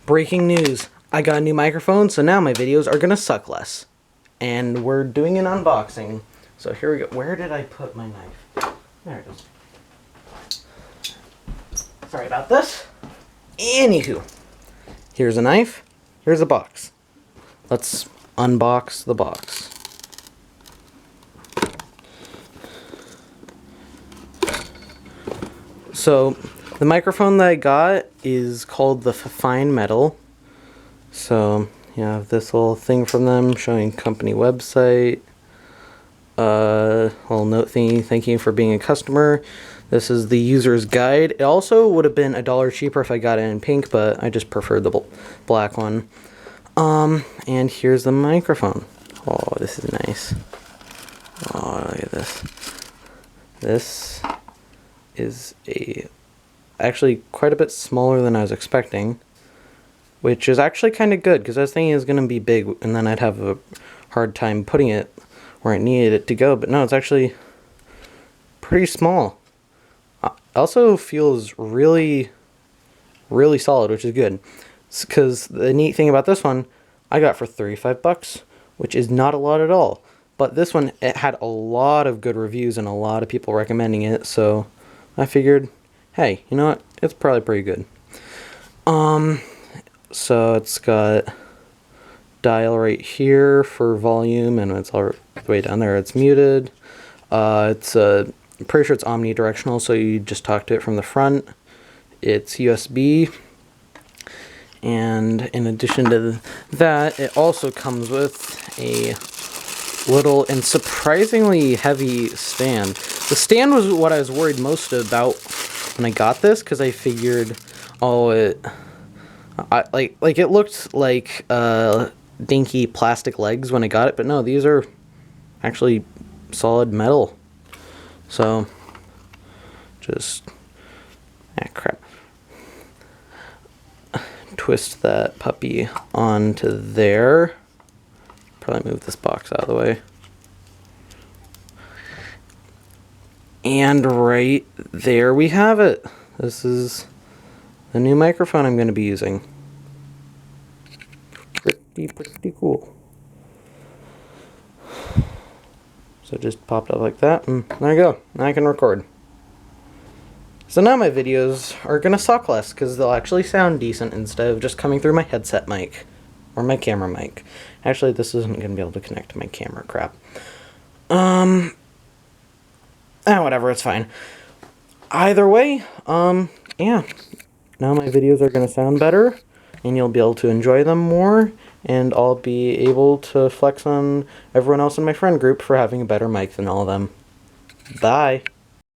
Breaking news. I got a new microphone, so now my videos are gonna suck less. And we're doing an unboxing. So here we go. Where did I put my knife? There it is. Sorry about this. Anywho. Here's a knife. Here's a box. Let's unbox the box. So, the microphone that I got is called the Fine Metal. So, you have this little thing from them showing company website. Little note thingy, thank you for being a customer. This is the user's guide. It also would have been $1 cheaper if I got it in pink, but I just preferred the black one. And here's the microphone. Oh, this is nice. Oh, look at this. This is actually quite a bit smaller than I was expecting, which is actually kind of good because I was thinking it was going to be big and then I'd have a hard time putting it where I needed it to go, but no, it's actually pretty small. It also feels really, really solid, which is good. Because the neat thing about this one, I got for $35, which is not a lot at all. But this one, it had a lot of good reviews and a lot of people recommending it, so I figured, hey, you know what? It's probably pretty good. So it's got dial right here for volume, and it's all the way down there. It's muted. I'm pretty sure it's omnidirectional, so you just talk to it from the front. It's USB. And in addition to that, it also comes with a little and surprisingly heavy stand. The stand was what I was worried most about when I got this, because I figured, oh, it looked like dinky plastic legs when I got it, but no, these are actually solid metal. So just crap. Twist that puppy onto there. Probably move this box out of the way. And right there we have it. This is the new microphone I'm going to be using. Pretty cool. So it just popped up like that, and there you go. Now I can record. So now my videos are going to suck less, because they'll actually sound decent instead of just coming through my headset mic. Or my camera mic. Actually, this isn't going to be able to connect to my camera, crap. Whatever, it's fine. Either way, yeah. Now my videos are going to sound better, and you'll be able to enjoy them more, and I'll be able to flex on everyone else in my friend group for having a better mic than all of them. Bye.